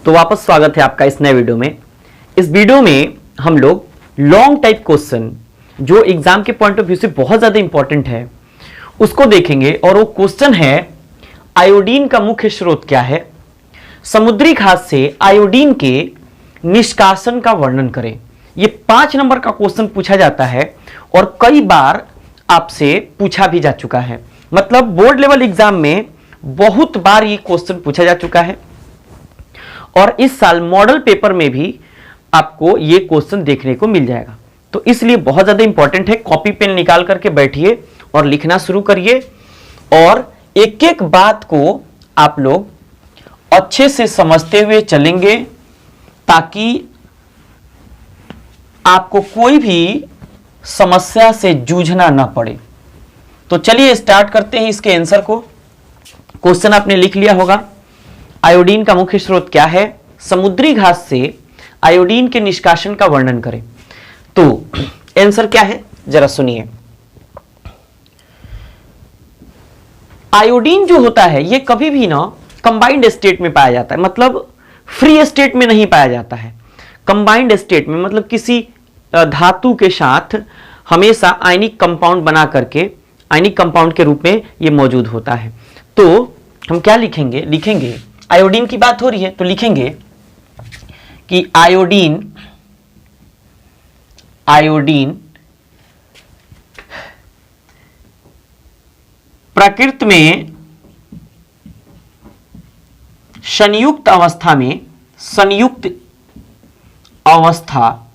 तो वापस स्वागत है आपका इस नए वीडियो में। इस वीडियो में हम लोग लॉन्ग टाइप क्वेश्चन जो एग्जाम के पॉइंट ऑफ व्यू से बहुत ज्यादा इंपॉर्टेंट है उसको देखेंगे। और वो क्वेश्चन है आयोडीन का मुख्य स्रोत क्या है, समुद्री घास से आयोडीन के निष्कासन का वर्णन करें। ये 5 नंबर का क्वेश्चन पूछा जाता है और कई बार आपसे पूछा भी जा चुका है। मतलब बोर्ड लेवल एग्जाम में बहुत बार ये क्वेश्चन पूछा जा चुका है और इस साल मॉडल पेपर में भी आपको ये क्वेश्चन देखने को मिल जाएगा। तो इसलिए बहुत ज्यादा इंपॉर्टेंट है। कॉपी पेन निकाल करके बैठिए और लिखना शुरू करिए और एक एक बात को आप लोग अच्छे से समझते हुए चलेंगे ताकि आपको कोई भी समस्या से जूझना ना पड़े। तो चलिए स्टार्ट करते हैं इसके आंसर को। क्वेश्चन आपने लिख लिया होगा, आयोडीन का मुख्य स्रोत क्या है, समुद्री घास से आयोडीन के निष्कासन का वर्णन करें। तो आंसर क्या है जरा सुनिए। आयोडीन जो होता है ये कभी भी ना कंबाइंड स्टेट में पाया जाता है, मतलब फ्री स्टेट में नहीं पाया जाता है। कंबाइंड स्टेट में मतलब किसी धातु के साथ हमेशा आयनिक कंपाउंड बना करके आयनिक कंपाउंड के रूप में ये मौजूद होता है। तो हम क्या लिखेंगे आयोडीन की बात हो रही है तो लिखेंगे कि आयोडीन प्रकृति में संयुक्त अवस्था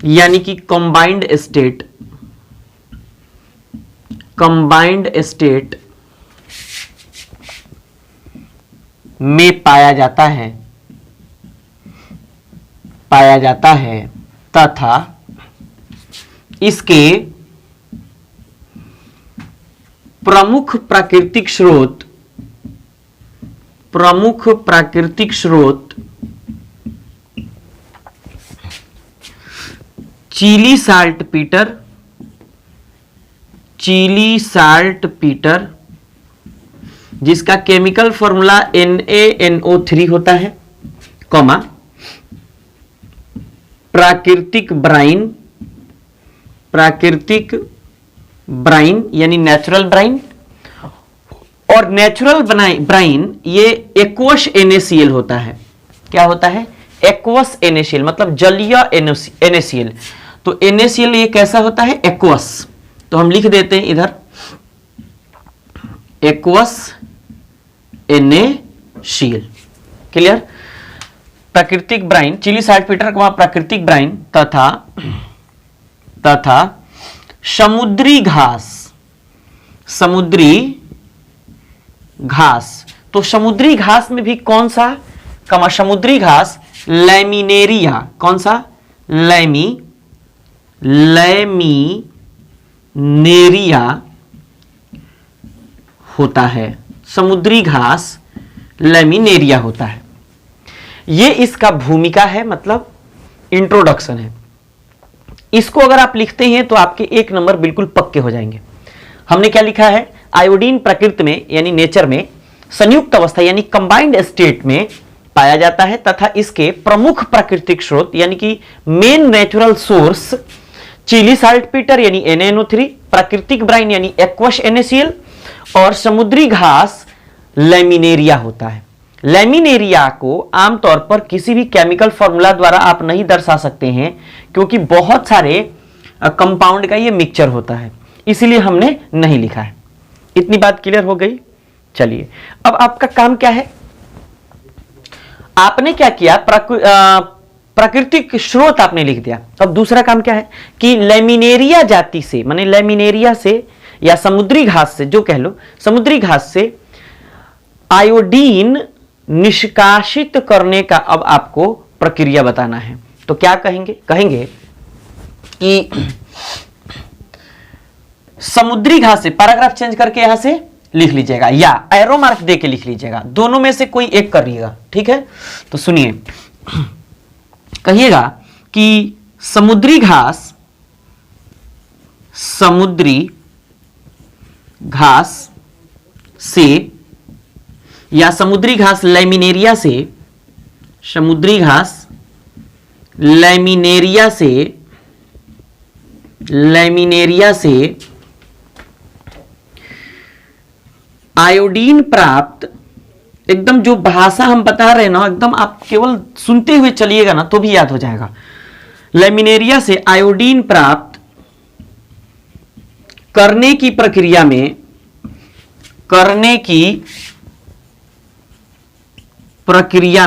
यानी कि कंबाइंड स्टेट में पाया जाता है तथा इसके प्रमुख प्राकृतिक स्रोत चिली साल्ट पीटर जिसका केमिकल फॉर्मूला NaNO3 होता है, कॉमा प्राकृतिक ब्राइन यानी नेचुरल ब्राइन। और नेचुरल ब्राइन ये एक्वस NaCl होता है। क्या होता है? एक्वस NaCl मतलब जलीय NaCl। तो NaCl ये कैसा होता है? एक्वस। तो हम लिख देते हैं इधर एक्वस NaCl। क्लियर? प्राकृतिक ब्राइन चिली साल्टपीटर का प्राकृतिक ब्राइन तथा समुद्री घास। तो समुद्री घास में भी कौन सा? समुद्री घास लैमिनेरिया। कौन सा? लैमिनेरिया होता है। समुद्री घास लैमिनेरिया होता है। ये इसका भूमिका है, मतलब इंट्रोडक्शन है। इसको अगर आप लिखते हैं तो आपके 1 नंबर बिल्कुल पक्के हो जाएंगे। हमने क्या लिखा है? आयोडीन प्रकृति में यानी नेचर में संयुक्त अवस्था यानी कंबाइंड स्टेट में पाया जाता है तथा इसके प्रमुख प्राकृतिक स्रोत यानी कि main natural source Chile saltpetre यानी NaNO3, प्राकृतिक ब्राइन यानी एक्वस NaCl और समुद्री घास लैमिनेरिया होता है। लैमिनेरिया को आमतौर पर किसी भी केमिकल फॉर्मूला द्वारा आप नहीं दर्शा सकते हैं क्योंकि बहुत सारे कंपाउंड का ये मिक्सचर होता है, इसलिए हमने नहीं लिखा है। इतनी बात क्लियर हो गई? चलिए अब आपका काम क्या है? आपने क्या किया? प्राकृतिक स्रोत आपने लिख दिया। अब दूसरा काम क्या है कि लैमिनेरिया जाति से माने लैमिनेरिया से या समुद्री घास से, जो कह लो समुद्री घास से आयोडीन निष्कासित करने का अब आपको प्रक्रिया बताना है। तो क्या कहेंगे कि समुद्री घास से, पैराग्राफ चेंज करके यहां से लिख लीजिएगा या एरो मार्क दे के लिख लीजिएगा, दोनों में से कोई एक करिएगा, ठीक है? तो सुनिए, कहिएगा कि समुद्री घास से या समुद्री घास लैमिनेरिया से, समुद्री घास लैमिनेरिया से आयोडीन प्राप्त, एकदम जो भाषा हम बता रहे हैं ना, एकदम आप केवल सुनते हुए चलिएगा ना तो भी याद हो जाएगा। लैमिनेरिया से आयोडीन प्राप्त करने की प्रक्रिया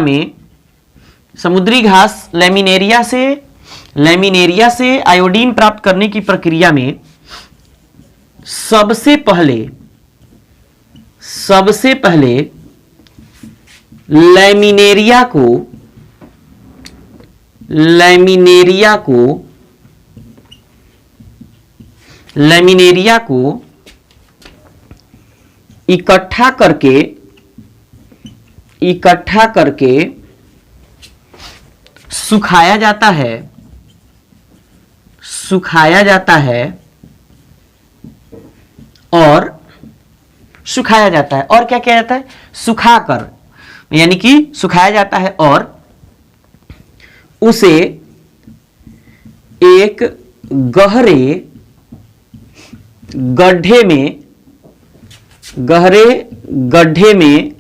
में समुद्री घास लैमिनेरिया से आयोडीन प्राप्त करने की प्रक्रिया में सबसे पहले लैमिनेरिया को इकट्ठा करके सुखाया जाता है और क्या किया जाता है, सुखाकर, यानी कि सुखाया जाता है और उसे एक गहरे गड्ढे में,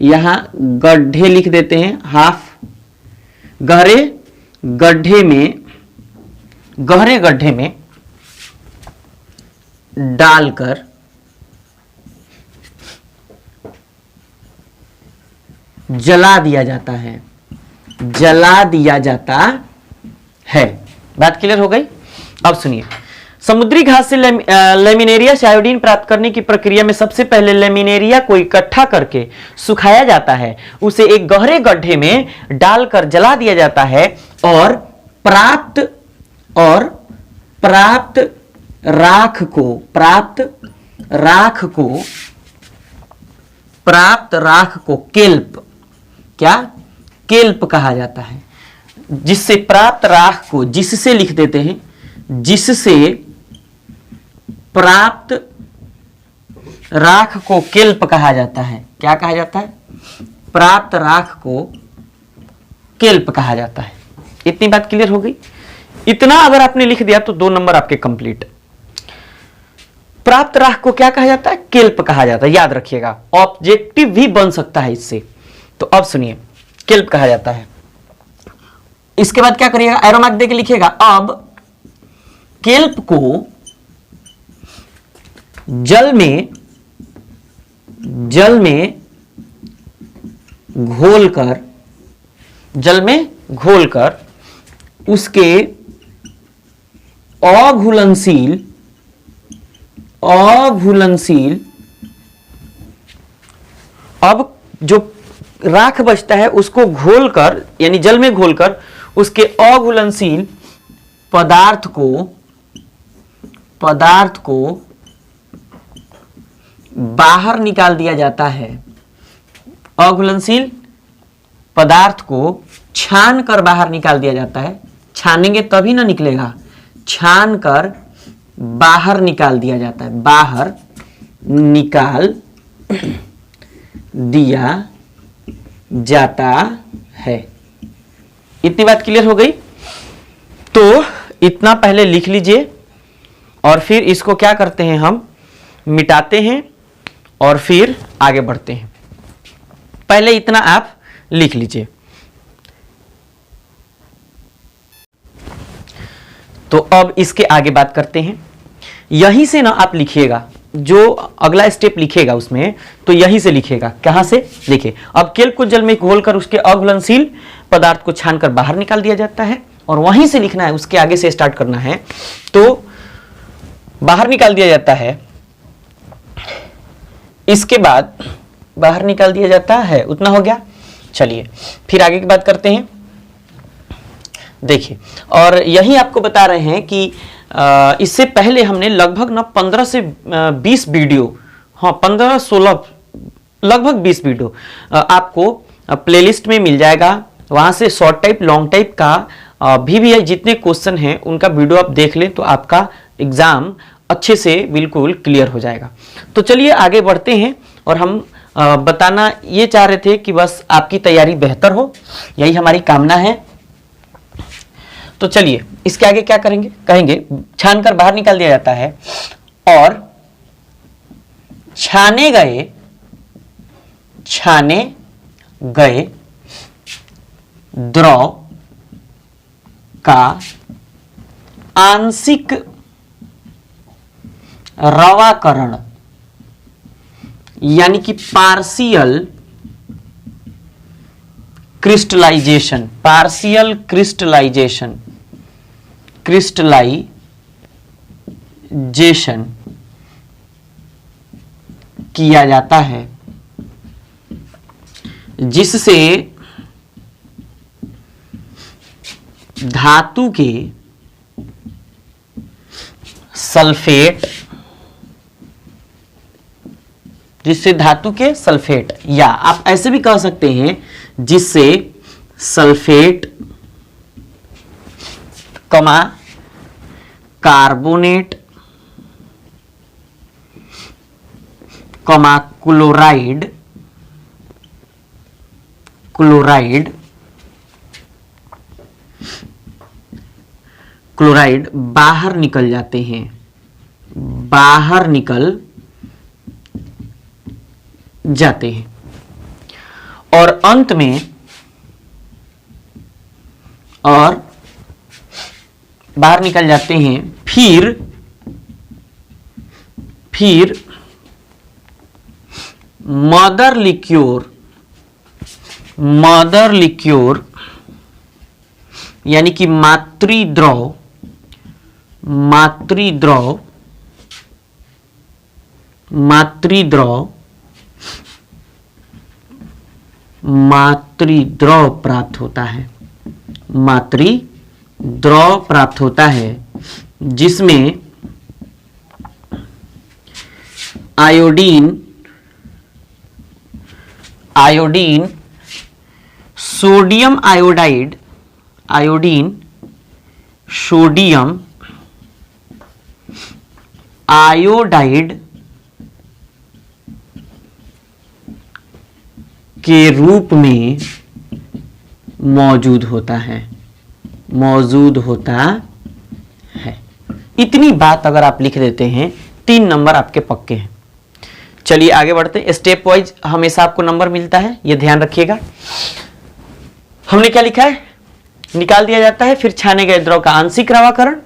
यहां गड्ढे लिख देते हैं, हाफ, गहरे गड्ढे में डालकर जला दिया जाता है। बात क्लियर हो गई? अब सुनिए, समुद्री घास से लैमिनेरिया से आयोडीन प्राप्त करने की प्रक्रिया में सबसे पहले लैमिनेरिया को इकट्ठा करके सुखाया जाता है, उसे एक गहरे गड्ढे में डालकर जला दिया जाता है और प्राप्त राख को केल्प, क्या केल्प कहा जाता है। जिससे प्राप्त राख को, जिससे लिख देते हैं, जिससे प्राप्त राख को केल्प कहा जाता है। क्या कहा जाता है? प्राप्त राख को केल्प कहा जाता है। इतनी बात क्लियर हो गई? इतना अगर आपने लिख दिया तो 2 नंबर आपके कंप्लीट। प्राप्त राख को क्या कहा जाता है? केल्प कहा जाता है, याद रखिएगा। ऑब्जेक्टिव भी बन सकता है इससे। तो अब सुनिए, केल्प कहा जाता है। इसके बाद क्या करिएगा? एरो मार्क देके लिखिएगा। अब केल्प को जल में घोलकर उसके अघुलनशील अब जो राख बचता है उसको घोलकर, यानी जल में घोलकर उसके अघुलनशील पदार्थ को बाहर निकाल दिया जाता है। अघुलनशील पदार्थ को छान कर बाहर निकाल दिया जाता है। छानेंगे तभी ना निकलेगा, छान कर बाहर निकाल दिया जाता है, बाहर निकाल दिया जाता है। इतनी बात क्लियर हो गई? तो इतना पहले लिख लीजिए और फिर इसको क्या करते हैं, हम मिटाते हैं और फिर आगे बढ़ते हैं। पहले इतना आप लिख लीजिए। तो अब इसके आगे बात करते हैं। यहीं से ना आप लिखिएगा, जो अगला स्टेप लिखेगा उसमें तो यहीं से लिखेगा। कहां से? देखिए, अब केल्प को जल में घोलकर उसके अघुलनशील पदार्थ को छानकर बाहर निकाल दिया जाता है और वहीं से लिखना है, उसके आगे से स्टार्ट करना है। तो बाहर निकाल दिया जाता है, इसके बाद बाहर निकाल दिया जाता है। उतना हो गया। चलिए फिर आगे की बात करते हैं। देखिए, और यही आपको बता रहे हैं कि इससे पहले हमने लगभग ना 15 से 20 वीडियो, हाँ 15-16 लगभग 20 वीडियो आपको प्लेलिस्ट में मिल जाएगा। वहाँ से शॉर्ट टाइप, लॉन्ग टाइप का भी जितने क्वेश्चन हैं उनका वीडियो आप देख लें तो आपका एग्जाम अच्छे से बिल्कुल क्लियर हो जाएगा। तो चलिए आगे बढ़ते हैं और हम बताना ये चाह रहे थे कि बस आपकी तैयारी बेहतर हो, यही हमारी कामना है। तो चलिए इसके आगे क्या करेंगे, कहेंगे छान कर बाहर निकाल दिया जाता है और छाने गए द्रव का आंशिक रवाकरण यानी कि पार्शियल क्रिस्टलाइजेशन, किया जाता है, जिससे धातु के सल्फेट, या आप ऐसे भी कह सकते हैं जिससे सल्फेट कमा कार्बोनेट कमा क्लोराइड बाहर निकल जाते हैं, और अंत में बाहर निकल जाते हैं, फिर मदर लिक्योर यानी कि मातृद्रव प्राप्त होता है, जिसमें आयोडीन सोडियम आयोडाइड के रूप में मौजूद होता है। इतनी बात अगर आप लिख देते हैं 3 नंबर आपके पक्के हैं। चलिए आगे बढ़ते हैं। स्टेप वाइज हमेशा आपको नंबर मिलता है, यह ध्यान रखिएगा। हमने क्या लिखा है, निकाल दिया जाता है, फिर छाने गए द्रव का आंशिक रवाकरण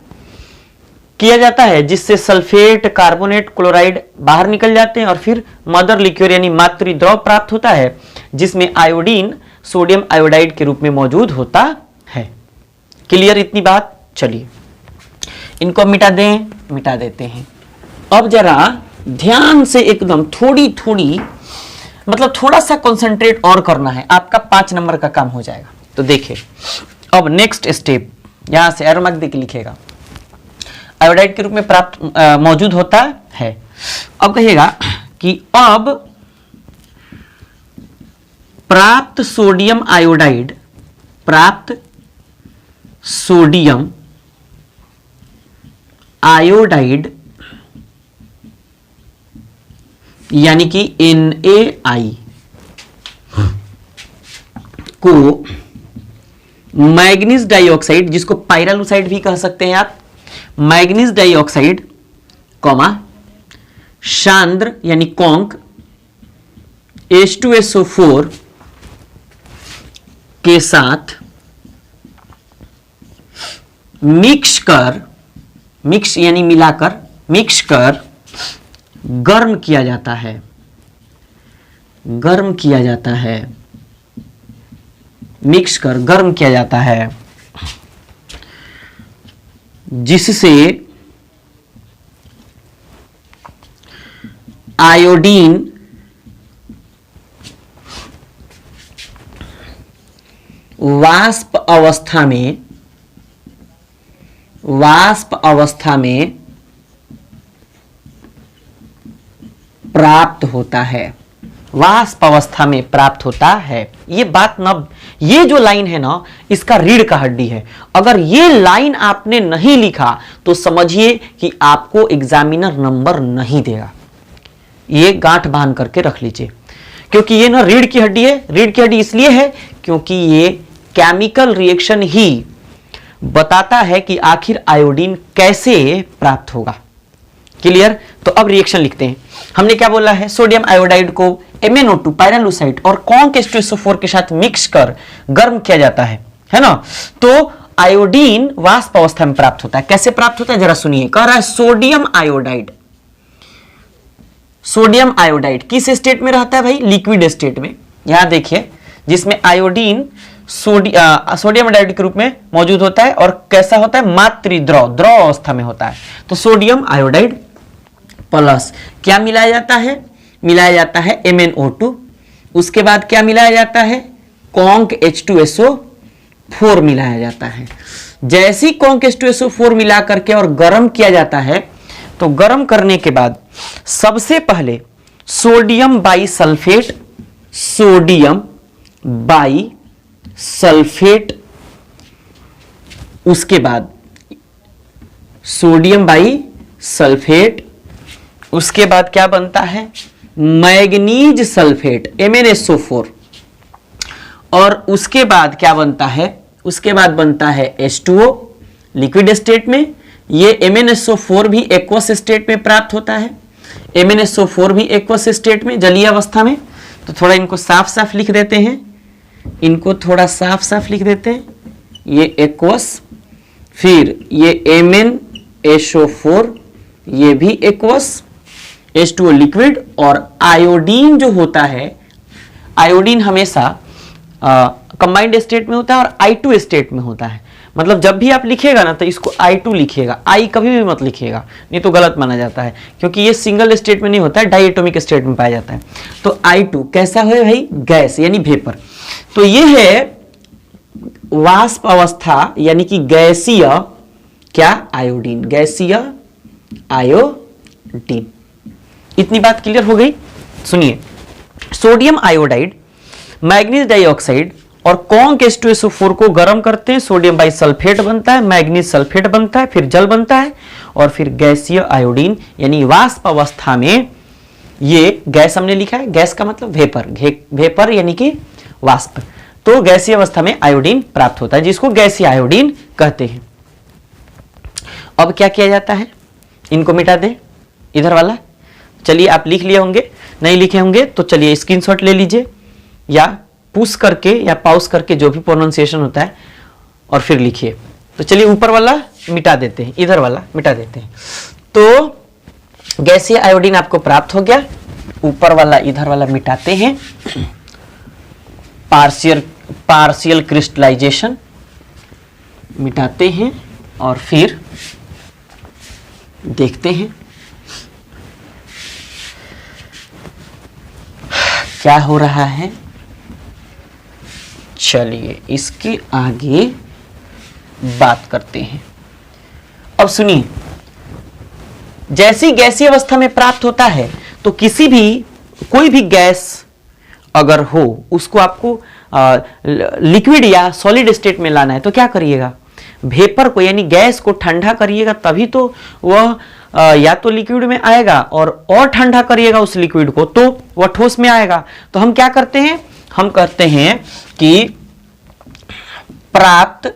किया जाता है, जिससे सल्फेट, कार्बोनेट, क्लोराइड बाहर निकल जाते हैं, और फिर मदर लिक्योर यानी मातृद्रव प्राप्त होता है, जिसमें आयोडीन सोडियम आयोडाइड के रूप में मौजूद होता है। क्लियर इतनी बात? चलिए इनको मिटा देते हैं। अब जरा ध्यान से एकदम थोड़ी मतलब थोड़ा सा कंसंट्रेट और करना है, आपका 5 नंबर का काम हो जाएगा। तो देखिए अब नेक्स्ट स्टेप, यहां से एरो मार्क देके लिखेगा, आयोडाइड के रूप में प्राप्त मौजूद होता है। अब कहिएगा कि अब प्राप्त सोडियम आयोडाइड यानी कि NaI को मैग्नीज डाइऑक्साइड, जिसको पाइरालुसाइड भी कह सकते हैं आप, मैग्नीज डाइऑक्साइड सांद्र यानी कॉन्क H2SO4 के साथ मिक्स कर गर्म किया जाता है, जिससे आयोडीन वाष्प अवस्था में प्राप्त होता है। ये बात ना, ये जो लाइन है ना, इसका रीढ़ का हड्डी है। अगर ये लाइन आपने नहीं लिखा तो समझिए कि आपको एग्जामिनर नंबर नहीं देगा। ये गांठ बांध करके रख लीजिए, क्योंकि ये ना रीढ़ की हड्डी है। रीढ़ की हड्डी इसलिए है क्योंकि ये केमिकल रिएक्शन ही बताता है कि आखिर आयोडीन कैसे प्राप्त होगा। क्लियर? तो अब रिएक्शन लिखते हैं। हमने क्या बोला है, सोडियम आयोडाइड को MnO2 पाइरालूसाइड और कॉन्क H2SO4 के साथ मिक्स कर गर्म किया जाता है ना। तो आयोडीन वाष्प अवस्था में प्राप्त होता है। कैसे प्राप्त होता है जरा सुनिए। कह रहा है सोडियम आयोडाइड, सोडियम आयोडाइड किस स्टेट में रहता है भाई? लिक्विड स्टेट में। यहां देखिए, जिसमें आयोडीन सोडियम आयोडाइड के रूप में मौजूद होता है और कैसा होता है? मातृद्रव, द्रव अवस्था में होता है। तो सोडियम आयोडाइड प्लस क्या मिलाया जाता है? मिलाया जाता है MnO2। उसके बाद क्या मिलाया जाता है? कॉन्क H2SO4 मिलाया जाता है। जैसी कॉन्क H2SO4 मिला करके और गर्म किया जाता है, तो गर्म करने के बाद सबसे पहले सोडियम बाईसल्फेट, सोडियम बाईसल्फेट, उसके बाद सोडियम बाईसल्फेट, उसके बाद क्या बनता है? मैग्नीज सल्फेट MnSO4, और उसके बाद क्या बनता है? उसके बाद बनता है H2O लिक्विड स्टेट में। ये MnSO4 भी एक्वस स्टेट में प्राप्त होता है। MnSO4 भी एक्वस स्टेट में, जलीय अवस्था में। तो थोड़ा इनको साफ साफ लिख देते हैं, इनको थोड़ा साफ साफ लिख देते हैं। ये एक्वस, फिर ये MnSO4, ये भी एक्वस, H2O लिक्विड, और आयोडीन जो होता है, आयोडीन हमेशा कंबाइंड स्टेट में होता है और I2 स्टेट में होता है। मतलब जब भी आप लिखिएगा ना तो इसको I2 लिखिएगा, I कभी भी मत लिखिएगा, नहीं तो गलत माना जाता है, क्योंकि ये सिंगल स्टेट में नहीं होता है, डाइएटोमिक स्टेट में पाया जाता है। तो I2 कैसा है भाई? गैस यानी वेपर। तो ये है वाष्प अवस्था यानी कि गैसीय क्या? आयोडीन, गैसीय आयोडीन। इतनी बात क्लियर हो गई? सुनिए, सोडियम आयोडाइड, मैग्नीज डाइऑक्साइड और कॉन्क H2SO4 को गर्म करते हैं, सोडियम बाईसल्फेट बनता है, मैग्नीज सल्फेट बनता है, फिर जल बनता है, और फिर गैसीय आयोडीन यानी वाष्प अवस्था में ये गैस हमने लिखा है। गैस का मतलब वेपर, वेपर यानी कि वाष्प। तो गैसीय अवस्था में आयोडीन प्राप्त होता है, जिसको गैसीय आयोडीन कहते हैं। अब क्या किया जाता है? इनको मिटा दें, इधर वाला। चलिए, आप लिख लिए होंगे, नहीं लिखे होंगे तो चलिए स्क्रीनशॉट ले लीजिए, या पुश करके या पॉज करके, जो भी प्रोनाउंसिएशन होता है, और फिर लिखिए। तो चलिए ऊपर वाला मिटा देते हैं, इधर वाला मिटा देते हैं। तो गैसीय आयोडीन आपको प्राप्त हो गया। ऊपर वाला इधर वाला मिटाते हैं, पार्शियल क्रिस्टलाइजेशन मिटाते हैं, और फिर देखते हैं क्या हो रहा है। चलिए इसके आगे बात करते हैं। अब सुनिए, जैसी गैसीय अवस्था में प्राप्त होता है तो कोई भी गैस अगर हो, उसको आपको लिक्विड या सॉलिड स्टेट में लाना है तो क्या करिएगा? वेपर को यानी गैस को ठंडा करिएगा, तभी तो वह या तो लिक्विड में आएगा, और ठंडा करिएगा उस लिक्विड को तो वह ठोस में आएगा। तो हम क्या करते हैं? हम कहते हैं कि प्राप्त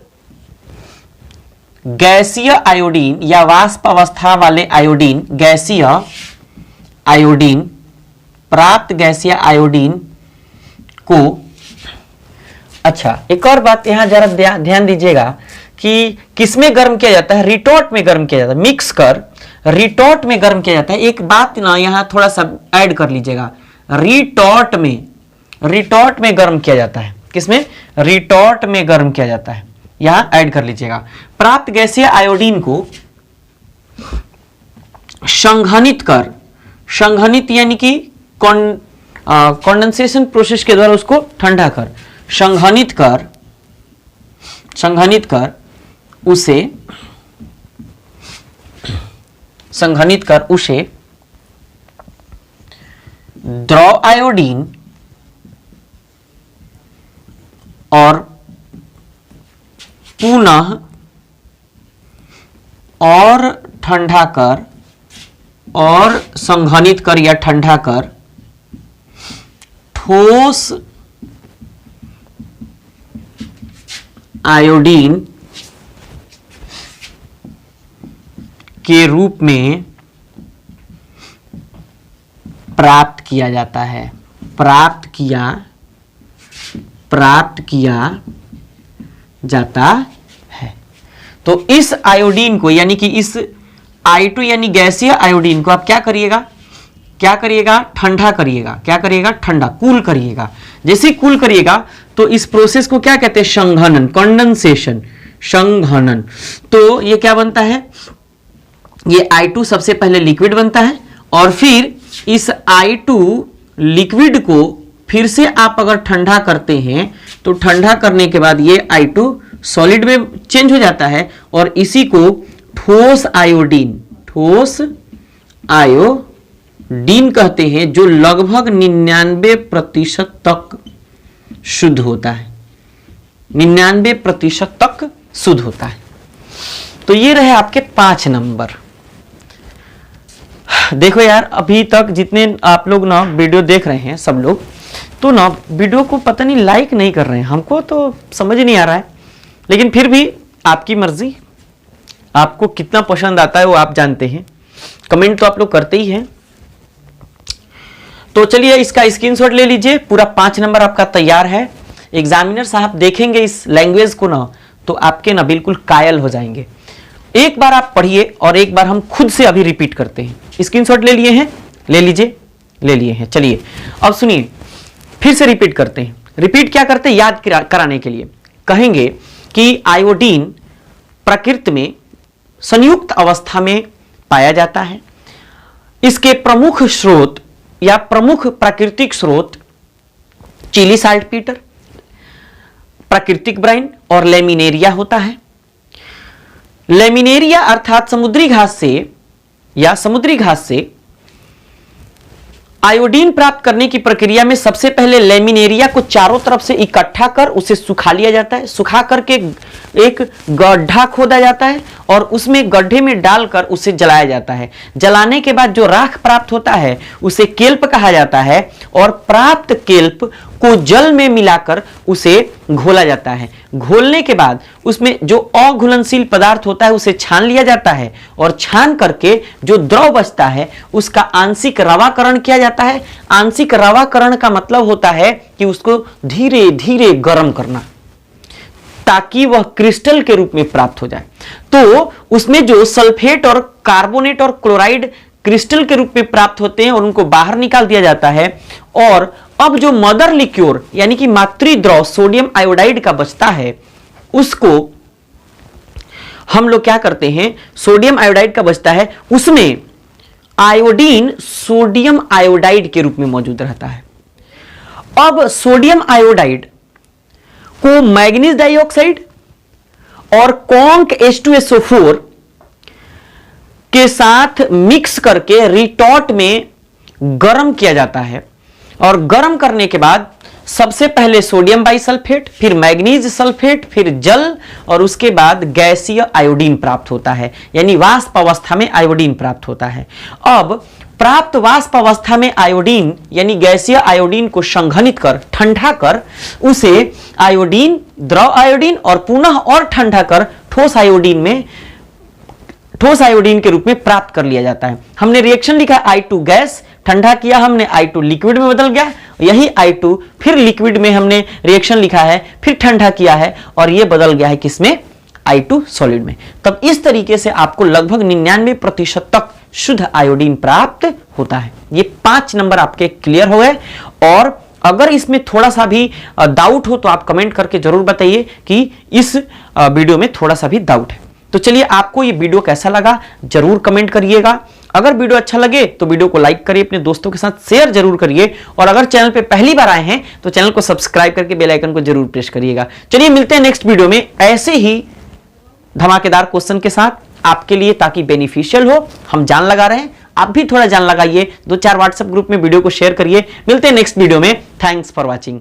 गैसीय आयोडीन या वाष्प अवस्था वाले आयोडीन, गैसीय आयोडीन, प्राप्त गैसीय आयोडीन को, अच्छा एक और बात यहां जरा ध्यान दीजिएगा कि किसमें गर्म किया जाता है? रिटॉर्ट में गर्म किया जाता है। मिक्स कर रिटॉर्ट में गर्म किया जाता है। एक बात ना यहां थोड़ा सा ऐड कर लीजिएगा, रिटॉर्ट में गर्म किया जाता है। किसमें? रिटॉर्ट में गर्म किया जाता है, यहां ऐड कर लीजिएगा। प्राप्त गैसीय आयोडीन को संघनित यानी कि कंडेंसेशन प्रोसेस के द्वारा उसको ठंडा कर, संघनित कर उसे द्रव आयोडीन और पुनः और ठंडा कर और संघनित कर या ठंडा कर ठोस आयोडीन के रूप में प्राप्त किया जाता है, प्राप्त किया जाता है। तो इस आयोडीन को यानी कि इस I2 यानी गैसीय आयोडीन को आप क्या करिएगा, ठंडा करिएगा। क्या करिएगा? ठंडा, कूल करिएगा। जैसे कूल करिएगा तो इस प्रोसेस को क्या कहते हैं? संघनन, कंडेंसेशन, संघनन। तो ये क्या बनता है? ये I2 सबसे पहले लिक्विड बनता है और फिर इस I2 लिक्विड को फिर से आप अगर ठंडा करते हैं तो ठंडा करने के बाद ये I2 सॉलिड में चेंज हो जाता है और इसी को ठोस आयोडीन कहते हैं, जो लगभग 99% तक शुद्ध होता है। 99% तक शुद्ध होता है। तो ये रहे आपके 5 नंबर। देखो यार, अभी तक जितने आप लोग ना वीडियो देख रहे हैं सब लोग, तो ना वीडियो को पता नहीं लाइक नहीं कर रहे हैं। हमको तो समझ नहीं आ रहा है, लेकिन फिर भी आपकी मर्जी, आपको कितना पसंद आता है वो आप जानते हैं। कमेंट तो आप लोग करते ही हैं। तो चलिए इसका स्क्रीनशॉट ले लीजिए। पूरा 5 नंबर आपका तैयार है। एग्जामिनर साहब देखेंगे इस लैंग्वेज को ना तो आपके ना बिल्कुल कायल हो जाएंगे। एक बार आप पढ़िए और एक बार हम खुद से अभी रिपीट करते हैं। स्क्रीनशॉट ले लिए हैं? ले लीजिए, ले लिए हैं। चलिए अब सुनिए, फिर से रिपीट करते हैं। रिपीट क्या करते हैं? याद कराने के लिए कहेंगे कि आयोडीन प्रकृति में संयुक्त अवस्था में पाया जाता है। इसके प्रमुख स्रोत या प्रमुख प्राकृतिक स्रोत चिली साल्टपीटर, प्राकृतिक ब्राइन और लेमिनेरिया होता है। लेमिनेरिया अर्थात समुद्री घास से आयोडीन प्राप्त करने की प्रक्रिया में सबसे पहले लेमिनेरिया को चारों तरफ से इकट्ठा कर उसे सुखा लिया जाता है। सुखा करके एक गड्ढा खोदा जाता है और उसमें गड्ढे में डालकर उसे जलाया जाता है। जलाने के बाद जो राख प्राप्त होता है उसे केल्प कहा जाता है और प्राप्त केल्प को जल में मिलाकर उसे घोला जाता है। घोलने के बाद उसमें जो अघुलनशील पदार्थ होता है उसे छान लिया जाता है और छान करके जो द्रव बचता है उसका आंशिक रवाकरण किया जाता है। आंशिक रवाकरण का मतलब होता है कि उसको धीरे धीरे गर्म करना ताकि वह क्रिस्टल के रूप में प्राप्त हो जाए। तो उसमें जो सल्फेट और कार्बोनेट और क्लोराइड क्रिस्टल के रूप में प्राप्त होते हैं और उनको बाहर निकाल दिया जाता है। और अब जो मदर लिक्योर यानी कि मातृद्रव सोडियम आयोडाइड का बचता है उसको हम लोग क्या करते हैं? सोडियम आयोडाइड का बचता है, उसमें आयोडीन सोडियम आयोडाइड के रूप में मौजूद रहता है। अब सोडियम आयोडाइड को मैग्नीज डाइऑक्साइड और कॉन्क H2SO4 के साथ मिक्स करके रिटॉर्ट में गर्म किया जाता है और गर्म करने के बाद सबसे पहले सोडियम बाइसल्फेट, फिर मैग्नीज सल्फेट, फिर जल और उसके बाद गैसीय आयोडीन प्राप्त होता है, यानी वाष्प अवस्था में आयोडीन प्राप्त होता है। अब प्राप्त वाष्प अवस्था में आयोडीन यानी गैसीय आयोडीन को संघनित कर ठंडा कर उसे आयोडीन, द्रव आयोडीन और पुनः और ठंडा कर ठोस आयोडीन के रूप में प्राप्त कर लिया जाता है। हमने रिएक्शन लिखा I2 गैस, ठंडा किया हमने I2 लिक्विड में बदल गया, यही I2 फिर लिक्विड में हमने रिएक्शन लिखा है, फिर ठंडा किया है और यह बदल गया है किसमें? I2 सॉलिड में। तब इस तरीके से आपको लगभग 99% तक शुद्ध आयोडीन प्राप्त होता है। ये 5 नंबर आपके क्लियर हो गए। और अगर इसमें थोड़ा सा भी डाउट हो तो आप कमेंट करके जरूर बताइए कि इस वीडियो में थोड़ा सा भी डाउट है। तो चलिए, आपको ये वीडियो कैसा लगा जरूर कमेंट करिएगा। अगर वीडियो अच्छा लगे तो वीडियो को लाइक करिए, अपने दोस्तों के साथ शेयर जरूर करिए और अगर चैनल पे पहली बार आए हैं तो चैनल को सब्सक्राइब करके बेल आइकन को जरूर प्रेस करिएगा। चलिए मिलते हैं नेक्स्ट वीडियो में ऐसे ही धमाकेदार क्वेश्चन के साथ आपके लिए, ताकि बेनिफिशियल हो। हम जान लगा रहे हैं, आप भी थोड़ा जान लगाइए, 2-4 व्हाट्सएप ग्रुप में वीडियो को शेयर करिए। मिलते हैं नेक्स्ट वीडियो में। Thanks for watching.